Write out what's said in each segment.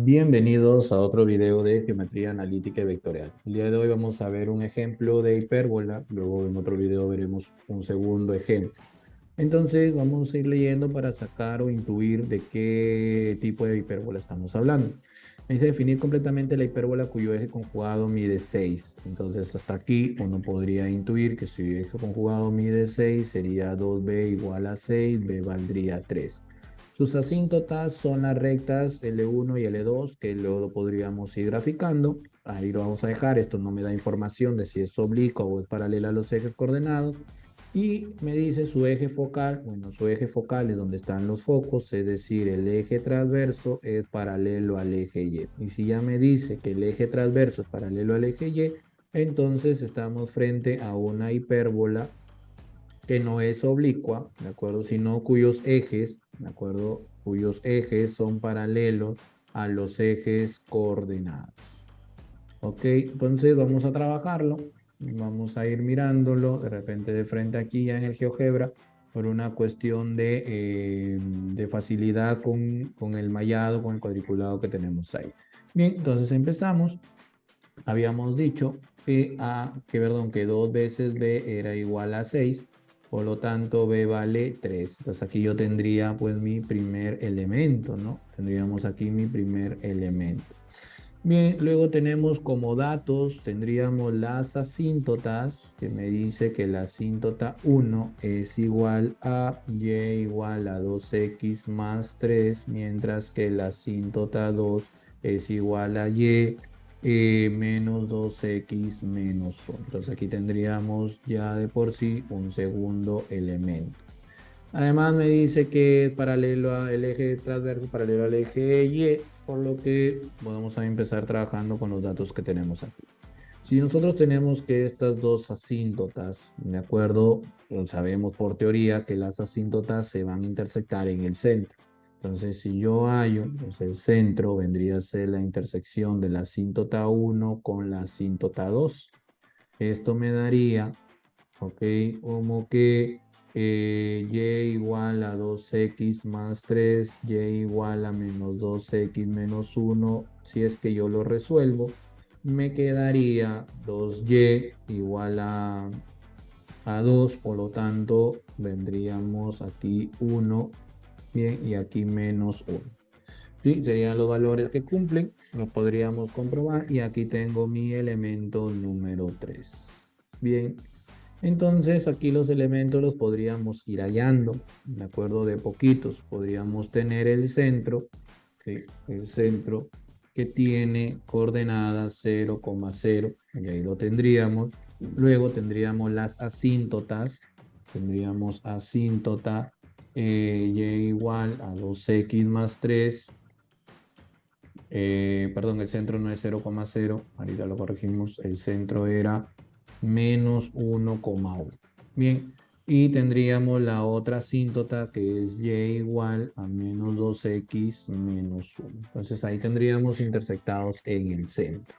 Bienvenidos a otro video de geometría analítica y vectorial. El día de hoy vamos a ver un ejemplo de hipérbola, luego en otro video veremos un segundo ejemplo. Entonces vamos a ir leyendo para sacar o intuir de qué tipo de hipérbola estamos hablando. Me dice definir completamente la hipérbola cuyo eje conjugado mide 6. Entonces hasta aquí uno podría intuir que si el eje conjugado mide 6 sería 2b igual a 6, b valdría 3. Sus asíntotas son las rectas L1 y L2, que luego lo podríamos ir graficando. Ahí lo vamos a dejar. Esto no me da información de si es oblicua o es paralela a los ejes coordenados. Y me dice su eje focal. Bueno, su eje focal es donde están los focos, es decir, el eje transverso es paralelo al eje Y. Y si ya me dice que el eje transverso es paralelo al eje Y, entonces estamos frente a una hipérbola que no es oblicua, ¿de acuerdo? Sino cuyos ejes, ¿de acuerdo? Cuyos ejes son paralelos a los ejes coordenados. Ok, entonces vamos a trabajarlo. Vamos a ir mirándolo de repente de frente aquí ya en el GeoGebra por una cuestión de facilidad con el mallado, con el cuadriculado que tenemos ahí. Bien, entonces empezamos. Habíamos dicho que 2 veces b era igual a 6, por lo tanto b vale 3. Entonces aquí yo tendría pues mi primer elemento, ¿no? Tendríamos aquí mi primer elemento. Bien, luego tenemos como datos, tendríamos las asíntotas, que me dice que la asíntota 1 es igual a y igual a 2x más 3, mientras que la asíntota 2 es igual a y menos 2x menos 1. Entonces aquí tendríamos ya de por sí un segundo elemento. Además me dice que es paralelo al eje transverso, paralelo al eje Y, por lo que vamos a empezar trabajando con los datos que tenemos aquí. Si nosotros tenemos que estas dos asíntotas, ¿de acuerdo? Pues sabemos por teoría que las asíntotas se van a intersectar en el centro. Entonces, si yo hallo, pues el centro vendría a ser la intersección de la asíntota 1 con la asíntota 2. Esto me daría, ok, como que y igual a 2x más 3, y igual a menos 2x menos 1. Si es que yo lo resuelvo, me quedaría 2y igual a 2, por lo tanto vendríamos aquí 1, bien, y aquí menos 1. Sí, serían los valores que cumplen, los podríamos comprobar, y aquí tengo mi elemento número 3. Bien, entonces aquí los elementos los podríamos ir hallando, de acuerdo, de poquitos. Podríamos tener el centro, ¿sí? El centro que tiene coordenadas 0,0, y ahí lo tendríamos. Luego tendríamos las asíntotas, tendríamos asíntota y igual a 2x más 3. Perdón, el centro no es 0,0, ahorita lo corregimos, el centro era menos 1,1. Bien, y tendríamos la otra asíntota que es y igual a menos 2x menos 1. Entonces ahí tendríamos intersectados en el centro.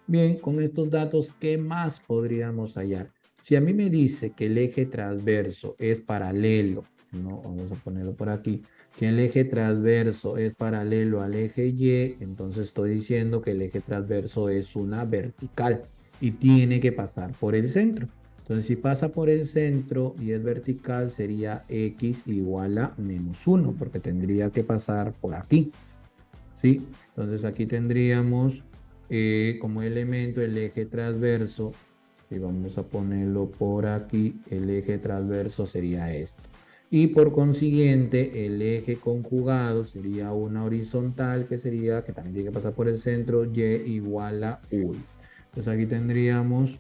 Bien, con estos datos, ¿qué más podríamos hallar? Si a mí me dice que el eje transverso es paralelo, ¿no? Vamos a ponerlo por aquí, que el eje transverso es paralelo al eje Y, entonces estoy diciendo que el eje transverso es una vertical y tiene que pasar por el centro. Entonces, si pasa por el centro y es vertical, sería x igual a menos 1, porque tendría que pasar por aquí, ¿sí? Entonces, aquí tendríamos como elemento el eje transverso, y vamos a ponerlo por aquí, el eje transverso sería esto. Y por consiguiente, el eje conjugado sería una horizontal que sería, que también tiene que pasar por el centro, y igual a 1. Entonces aquí tendríamos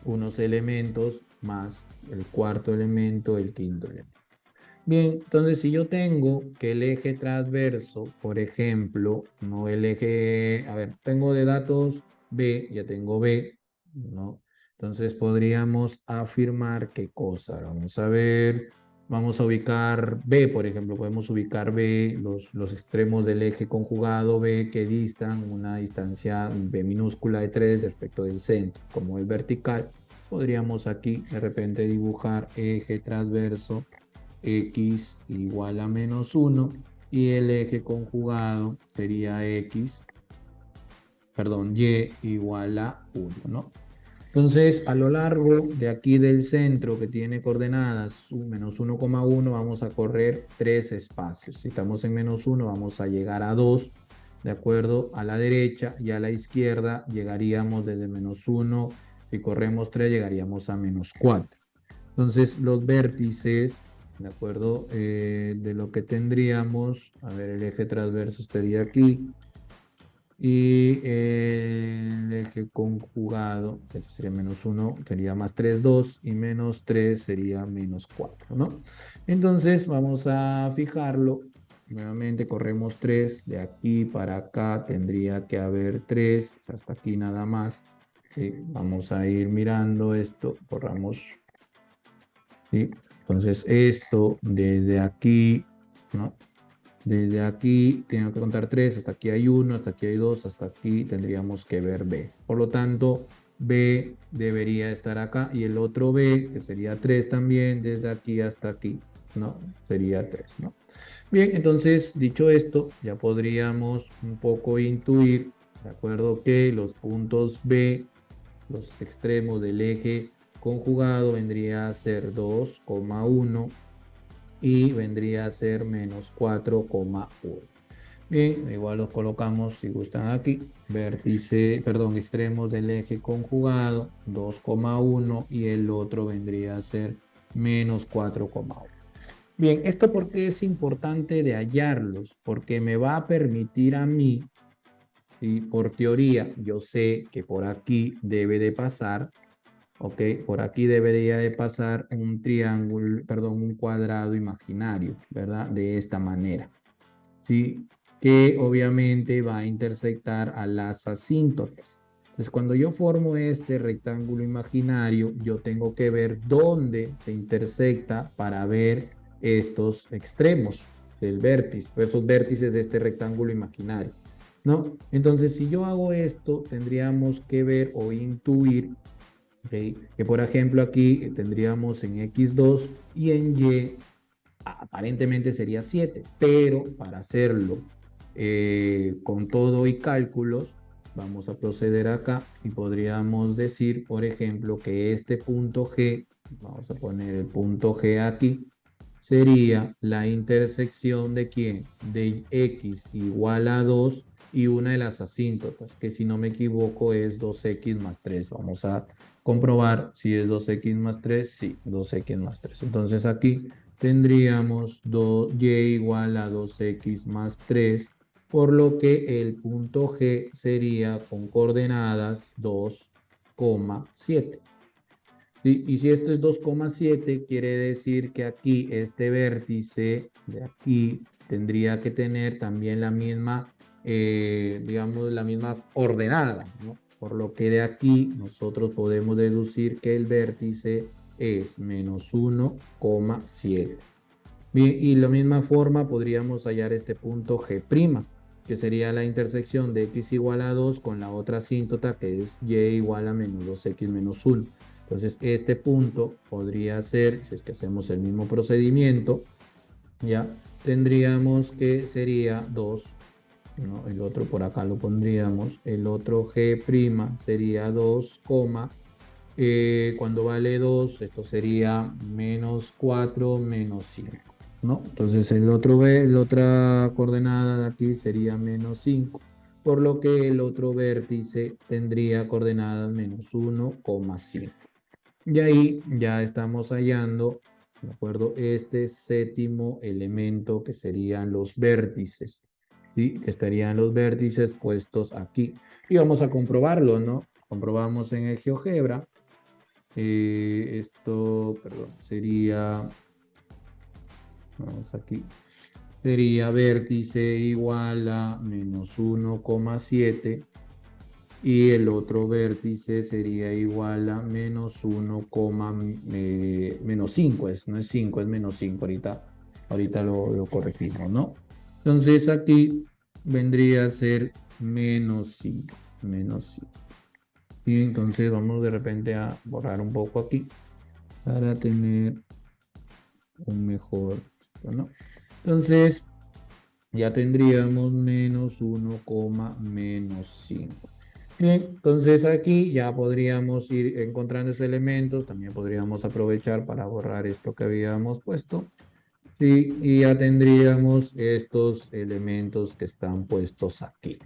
unos elementos más el cuarto elemento, el quinto elemento. Bien, entonces si yo tengo que el eje transverso, por ejemplo, no el eje, a ver, tengo de datos B, ya tengo B, ¿no? Entonces podríamos afirmar qué cosa. Vamos a ver, vamos a ubicar B, por ejemplo, podemos ubicar B, los extremos del eje conjugado B que distan una distancia B minúscula de 3 respecto del centro. Como es vertical, podríamos aquí de repente dibujar eje transverso x igual a menos 1, y el eje conjugado sería X, perdón, Y igual a 1, ¿no? Entonces, a lo largo de aquí del centro que tiene coordenadas menos 1,1, vamos a correr 3 espacios. Si estamos en menos 1, vamos a llegar a 2, ¿de acuerdo? A la derecha y a la izquierda llegaríamos desde menos 1. Si corremos 3, llegaríamos a menos 4. Entonces, los vértices, ¿de acuerdo? De lo que tendríamos, a ver, el eje transverso estaría aquí. Y el eje conjugado, que sería menos 1, sería más 3, 2, y menos 3 sería menos 4, ¿no? Entonces vamos a fijarlo. Nuevamente corremos 3, de aquí para acá tendría que haber 3, hasta aquí nada más. ¿Sí? Vamos a ir mirando esto, corramos. ¿Sí? Entonces esto desde aquí, ¿no? Desde aquí tengo que contar 3, hasta aquí hay 1, hasta aquí hay 2, hasta aquí tendríamos que ver B. Por lo tanto, B debería estar acá y el otro B, que sería 3 también, desde aquí hasta aquí, ¿no? Sería 3, ¿no? Bien, entonces, dicho esto, ya podríamos un poco intuir, ¿de acuerdo? Que los puntos B, los extremos del eje conjugado, vendría a ser 2,1 y vendría a ser menos 4,1. Bien, igual los colocamos si gustan aquí. Vértice, perdón, extremos del eje conjugado 2,1 y el otro vendría a ser menos 4,1. Bien, esto porque es importante de hallarlos, porque me va a permitir a mí, y por teoría, yo sé que por aquí debe de pasar. Ok, por aquí debería de pasar un triángulo, perdón, un cuadrado imaginario, ¿verdad? De esta manera, ¿sí? Que obviamente va a intersectar a las asíntotas. Entonces, cuando yo formo este rectángulo imaginario, yo tengo que ver dónde se intersecta para ver estos extremos del vértice, esos vértices de este rectángulo imaginario, ¿no? Entonces, si yo hago esto, tendríamos que ver o intuir, ¿okay? Que por ejemplo aquí tendríamos en X2 y en Y aparentemente sería 7, pero para hacerlo con todo y cálculos, vamos a proceder acá y podríamos decir, por ejemplo, que este punto G, vamos a poner el punto G aquí, sería la intersección de quién, de X igual a 2 y una de las asíntotas, que si no me equivoco es 2X más 3. Vamos a comprobar si es 2X más 3, sí, 2X más 3. Entonces aquí tendríamos Y igual a 2X más 3, por lo que el punto G sería con coordenadas 2,7. ¿Sí? Y si esto es 2,7, quiere decir que aquí este vértice de aquí tendría que tener también la misma, digamos, la misma ordenada, ¿no? Por lo que de aquí nosotros podemos deducir que el vértice es menos 1,7. Bien, y de la misma forma podríamos hallar este punto G', que sería la intersección de X igual a 2 con la otra asíntota que es Y igual a menos 2X menos 1. Entonces este punto podría ser, si es que hacemos el mismo procedimiento, ya tendríamos que sería 2, ¿no? El otro por acá lo pondríamos, el otro G' sería 2, cuando vale 2, esto sería menos 4 menos 5, ¿no? Entonces el otro la otra coordenada de aquí sería menos 5, por lo que el otro vértice tendría coordenadas menos 1,5. Y ahí ya estamos hallando, ¿de acuerdo? Este séptimo elemento que serían los vértices, ¿sí? Que estarían los vértices puestos aquí. Y vamos a comprobarlo, ¿no? Comprobamos en el GeoGebra. Esto, perdón, sería, vamos aquí, sería vértice igual a menos 1,7 y el otro vértice sería igual a menos 1, menos 5, no es 5, es menos 5, ahorita lo corregimos, ¿no? Entonces aquí vendría a ser menos 5, menos 5. Y entonces vamos de repente a borrar un poco aquí para tener un mejor, ¿no? Entonces, ya tendríamos menos 1, menos 5. Bien, entonces aquí ya podríamos ir encontrando esos elementos. También podríamos aprovechar para borrar esto que habíamos puesto. Sí, y ya tendríamos estos elementos que están puestos aquí.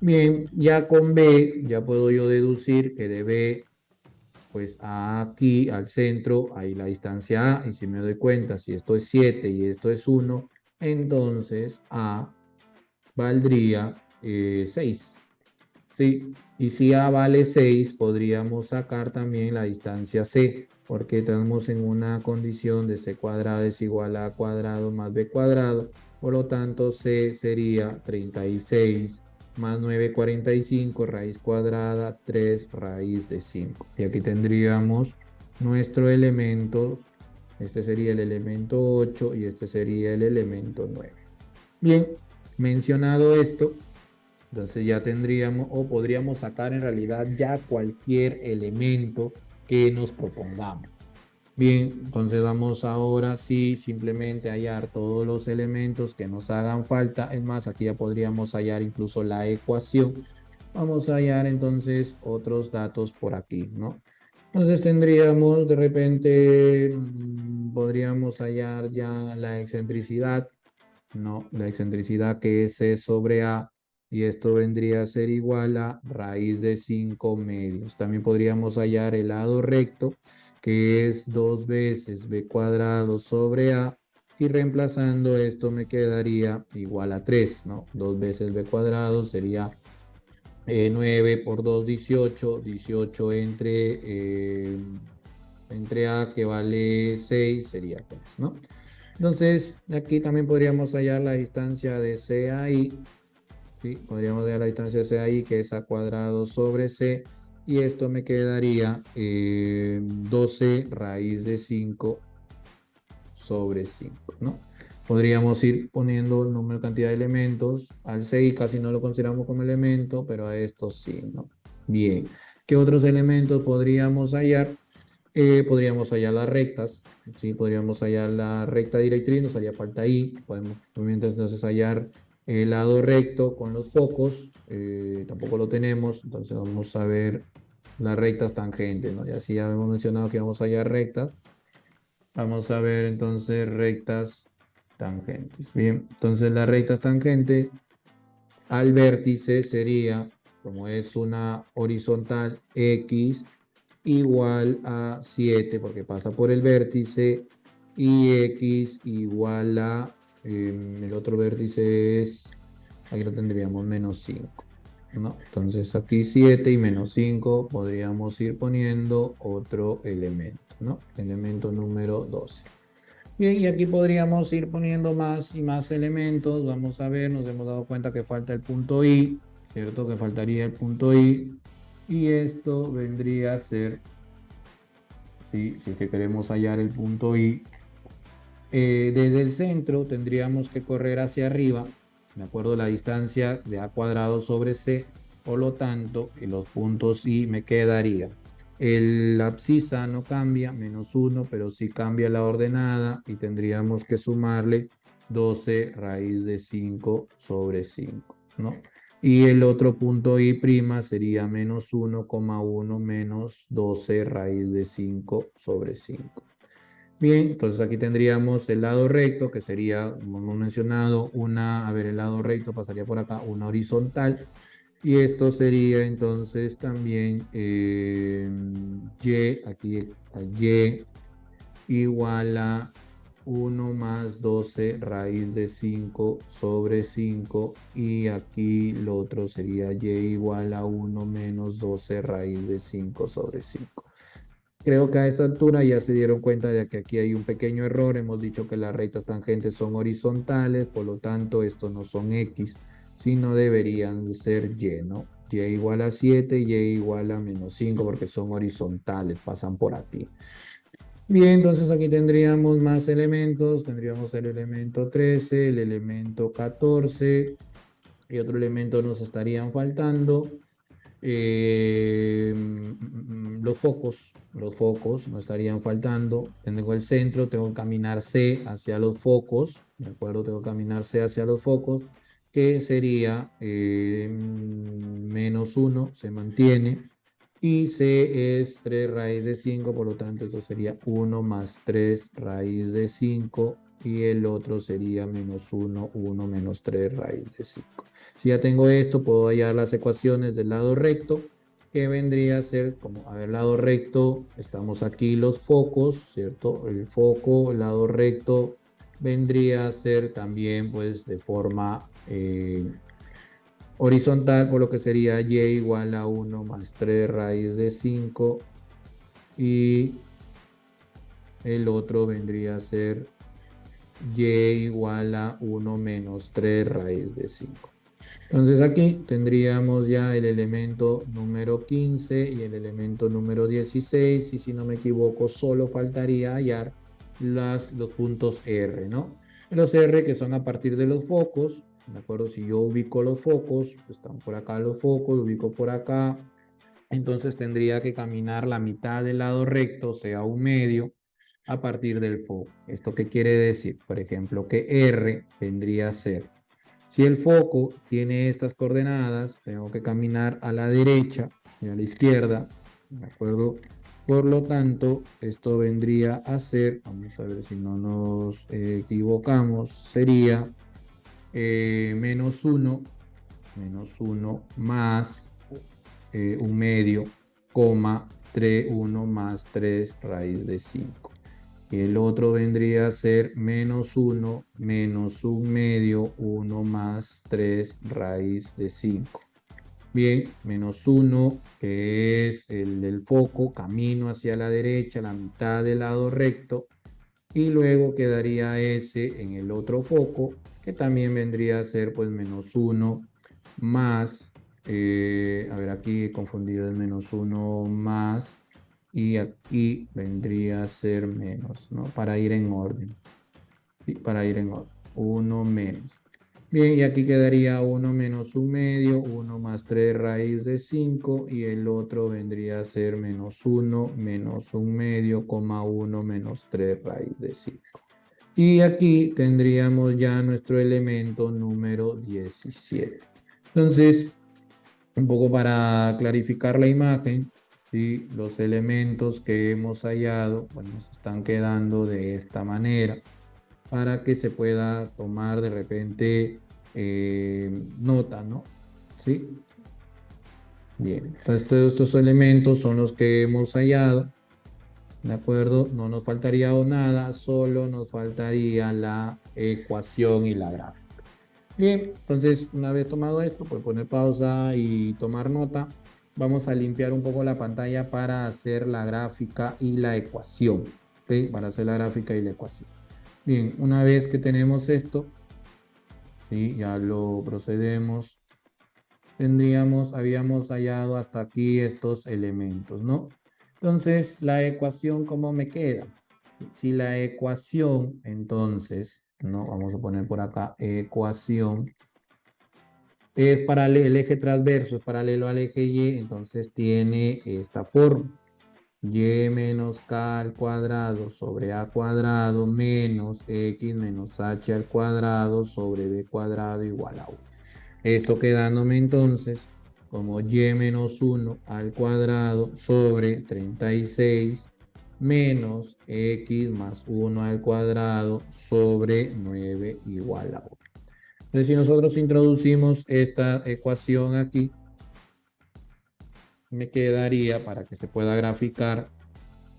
Bien, ya con B, ya puedo yo deducir que de B, pues aquí al centro hay la distancia A. Y si me doy cuenta, si esto es 7 y esto es 1, entonces A valdría 6. Sí, y si A vale 6, podríamos sacar también la distancia C, porque estamos en una condición de C cuadrado es igual a A cuadrado más B cuadrado. Por lo tanto, C sería 36 más 9, 45, raíz cuadrada, 3 raíz de 5. Y aquí tendríamos nuestro elemento. Este sería el elemento 8 y este sería el elemento 9. Bien, mencionado esto, entonces ya tendríamos o podríamos sacar en realidad ya cualquier elemento que nos propongamos. Bien, entonces vamos ahora sí simplemente hallar todos los elementos que nos hagan falta. Es más, aquí ya podríamos hallar incluso la ecuación. Vamos a hallar entonces otros datos por aquí, ¿no? Entonces tendríamos de repente, podríamos hallar ya la excentricidad, ¿no? La excentricidad que es C sobre A, y esto vendría a ser igual a raíz de 5 medios. También podríamos hallar el lado recto, que es 2 veces B cuadrado sobre A, y reemplazando esto me quedaría igual a 3, ¿no? 2 veces B cuadrado sería 9 por 2, 18, 18 entre A, que vale 6, sería 3, ¿no? Entonces, aquí también podríamos hallar la distancia de C a I. ¿Sí? Podríamos hallar la distancia de C a I, que es A cuadrado sobre C. Y esto me quedaría 12 raíz de 5 sobre 5, ¿no? Podríamos ir poniendo el número, cantidad de elementos. Al 6 casi no lo consideramos como elemento, pero a estos sí, ¿no? Bien. ¿Qué otros elementos podríamos hallar? Podríamos hallar las rectas, ¿sí? Podríamos hallar la recta directriz, nos haría falta I. Podemos entonces hallar el lado recto con los focos, tampoco lo tenemos, entonces vamos a ver las rectas tangentes, ¿no? Y así ya hemos mencionado que vamos a hallar rectas. Vamos a ver entonces rectas tangentes. Bien, entonces las rectas tangentes al vértice sería, como es una horizontal, X igual a 7, porque pasa por el vértice, y X igual a, el otro vértice es, aquí lo tendríamos, menos 5, ¿no? Entonces aquí 7 y menos 5 podríamos ir poniendo otro elemento, ¿no? Elemento número 12. Bien, y aquí podríamos ir poniendo más y más elementos. Vamos a ver, nos hemos dado cuenta que falta el punto I, ¿cierto? Que faltaría el punto I. Y esto vendría a ser, ¿sí? Si es que queremos hallar el punto I, desde el centro tendríamos que correr hacia arriba, de acuerdo a la distancia de A cuadrado sobre C. Por lo tanto, los puntos I me quedaría. La abscisa no cambia, menos 1, pero sí cambia la ordenada, y tendríamos que sumarle 12 raíz de 5 sobre 5, ¿no? Y el otro punto I' sería menos 1,1 menos 12 raíz de 5 sobre 5. Bien, entonces aquí tendríamos el lado recto, que sería, como hemos mencionado, a ver, el lado recto pasaría por acá, una horizontal. Y esto sería entonces también Y, aquí Y igual a 1 más 12 raíz de 5 sobre 5. Y aquí lo otro sería Y igual a 1 menos 12 raíz de 5 sobre 5. Creo que a esta altura ya se dieron cuenta de que aquí hay un pequeño error. Hemos dicho que las rectas tangentes son horizontales, por lo tanto estos no son X, sino deberían ser Y, ¿no? Y igual a 7, Y igual a menos 5, porque son horizontales, pasan por aquí. Bien, entonces aquí tendríamos más elementos. Tendríamos el elemento 13, el elemento 14 y otro elemento nos estarían faltando. Los focos no estarían faltando. Tengo el centro, tengo que caminar C hacia los focos, ¿de acuerdo? Tengo que caminar C hacia los focos, que sería menos 1, se mantiene. Y C es 3 raíz de 5, por lo tanto, esto sería 1 más 3 raíz de 5. Y el otro sería menos 1, 1 menos 3 raíz de 5. Si ya tengo esto, puedo hallar las ecuaciones del lado recto, que vendría a ser como, a ver, lado recto, estamos aquí los focos, ¿cierto? El foco, el lado recto, vendría a ser también, pues, de forma horizontal, por lo que sería y igual a 1 más 3 raíz de 5. Y el otro vendría a ser y igual a 1 menos 3 raíz de 5. Entonces aquí tendríamos ya el elemento número 15 y el elemento número 16, y si no me equivoco solo faltaría hallar los puntos R, ¿no? Los R que son a partir de los focos, ¿de acuerdo? Si yo ubico los focos, están por acá los focos, lo ubico por acá, entonces tendría que caminar la mitad del lado recto, o sea, un medio, a partir del foco. ¿Esto qué quiere decir? Por ejemplo, que R vendría a ser, si el foco tiene estas coordenadas, tengo que caminar a la derecha y a la izquierda, ¿de acuerdo? Por lo tanto, esto vendría a ser, vamos a ver si no nos equivocamos, sería menos 1 más un medio, coma, 3, 1 más 3 raíz de 5. Y el otro vendría a ser menos 1 menos un medio, 1 más 3 raíz de 5. Bien, menos 1, que es el del foco, camino hacia la derecha, la mitad del lado recto, y luego quedaría ese en el otro foco, que también vendría a ser pues menos 1 más, a ver, aquí he confundido el menos 1 más, y aquí vendría a ser menos, ¿no? Para ir en orden. ¿Sí? Para ir en orden. 1 menos. Bien, y aquí quedaría 1 menos un medio, 1 más 3 raíz de 5, y el otro vendría a ser menos 1 menos un medio, coma 1 menos 3 raíz de 5. Y aquí tendríamos ya nuestro elemento número 17. Entonces, un poco para clarificar la imagen, ¿sí? Los elementos que hemos hallado, bueno, se están quedando de esta manera para que se pueda tomar de repente nota, ¿no? ¿Sí? Bien, entonces todos estos elementos son los que hemos hallado, ¿de acuerdo? No nos faltaría nada, solo nos faltaría la ecuación y la gráfica. Bien, entonces una vez tomado esto, pues poner pausa y tomar nota. Vamos a limpiar un poco la pantalla para hacer la gráfica y la ecuación. ¿Ok? Para hacer la gráfica y la ecuación. Bien, una vez que tenemos esto, ¿sí? Ya lo procedemos. Habíamos hallado hasta aquí estos elementos, ¿no? Entonces, la ecuación, ¿cómo me queda? Si la ecuación, entonces, ¿no? Vamos a poner por acá, ecuación es paralelo, el eje transverso es paralelo al eje Y, entonces tiene esta forma. Y menos K al cuadrado sobre A cuadrado menos X menos H al cuadrado sobre B cuadrado igual a 1. Esto quedándome entonces como Y menos 1 al cuadrado sobre 36 menos X más 1 al cuadrado sobre 9 igual a 1. Entonces, si nosotros introducimos esta ecuación aquí, me quedaría para que se pueda graficar.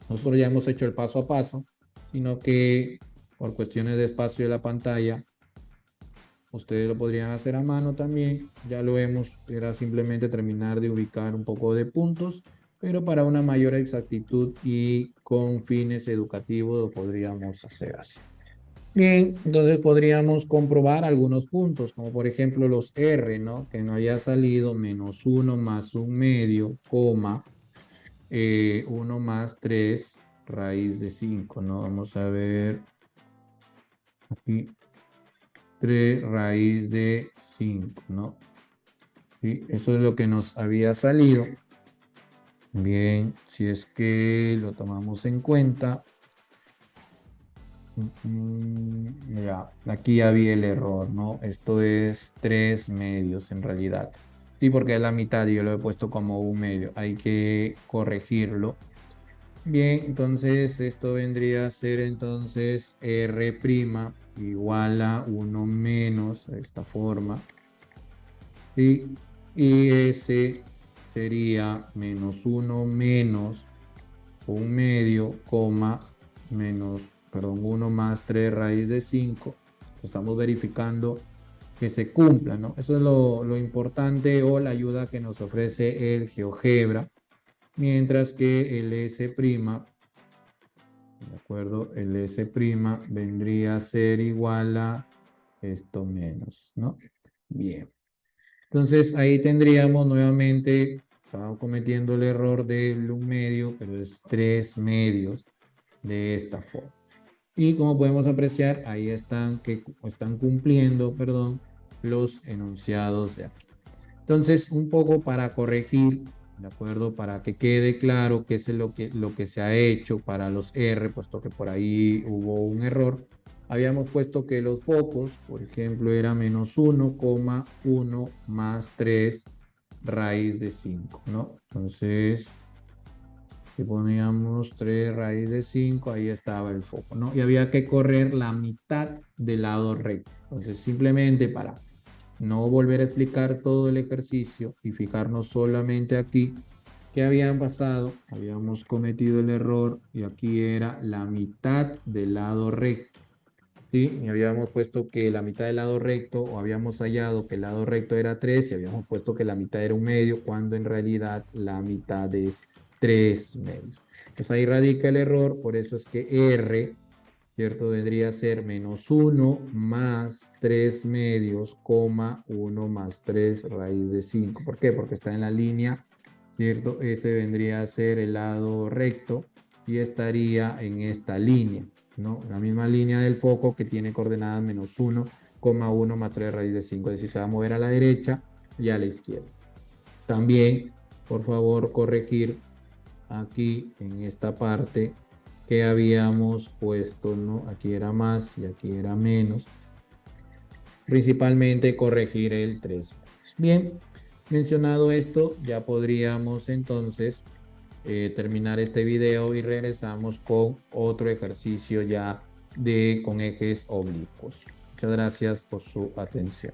Nosotros ya hemos hecho el paso a paso, sino que por cuestiones de espacio de la pantalla, ustedes lo podrían hacer a mano también. Ya lo hemos, era simplemente terminar de ubicar un poco de puntos, pero para una mayor exactitud y con fines educativos lo podríamos hacer así. Bien, entonces podríamos comprobar algunos puntos, como por ejemplo los R, ¿no? Que no haya salido menos 1 más un medio, coma, 1 más 3 raíz de 5, ¿no? Vamos a ver aquí, 3 raíz de 5, ¿no? ¿sí? Eso es lo que nos había salido. Bien, si es que lo tomamos en cuenta. Ya, aquí había el error, ¿no? Esto es 3 medios en realidad. Sí, porque es la mitad y yo lo he puesto como un medio. Hay que corregirlo. Bien, entonces esto vendría a ser entonces R' igual a 1 menos, de esta forma. ¿Sí? Y ese sería menos 1 menos un medio, coma, menos, perdón, 1 más 3 raíz de 5. Estamos verificando que se cumpla, ¿no? Eso es lo importante o la ayuda que nos ofrece el GeoGebra, mientras que el S', ¿de acuerdo? El S' vendría a ser igual a esto menos, ¿no? Bien. Entonces ahí tendríamos nuevamente, estaba cometiendo el error del un medio, pero es 3 medios de esta forma. Y como podemos apreciar, ahí están cumpliendo, perdón, los enunciados de aquí. Entonces, un poco para corregir, ¿de acuerdo? Para que quede claro qué es lo que se ha hecho para los R, puesto que por ahí hubo un error. Habíamos puesto que los focos, por ejemplo, era menos 1,1 más 3 raíz de 5, ¿no? Entonces, que poníamos 3 raíz de 5, ahí estaba el foco, ¿no? Y había que correr la mitad del lado recto. Entonces, simplemente para no volver a explicar todo el ejercicio y fijarnos solamente aquí, ¿qué habían pasado? Habíamos cometido el error y aquí era la mitad del lado recto. ¿Sí? Y habíamos puesto que la mitad del lado recto, o habíamos hallado que el lado recto era 3 y habíamos puesto que la mitad era un medio, cuando en realidad la mitad es 3 medios. Entonces ahí radica el error, por eso es que R, ¿cierto? Vendría a ser menos 1 más 3 medios, coma 1 más 3 raíz de 5. ¿Por qué? Porque está en la línea, ¿cierto? Este vendría a ser el lado recto y estaría en esta línea, ¿no? La misma línea del foco que tiene coordenadas menos 1, coma 1 más 3 raíz de 5. Es decir, se va a mover a la derecha y a la izquierda. También, por favor, corregir aquí en esta parte que habíamos puesto, ¿no? Aquí era más y aquí era menos. Principalmente corregir el 3. Bien, mencionado esto, ya podríamos entonces terminar este video y regresamos con otro ejercicio ya con ejes oblicuos. Muchas gracias por su atención.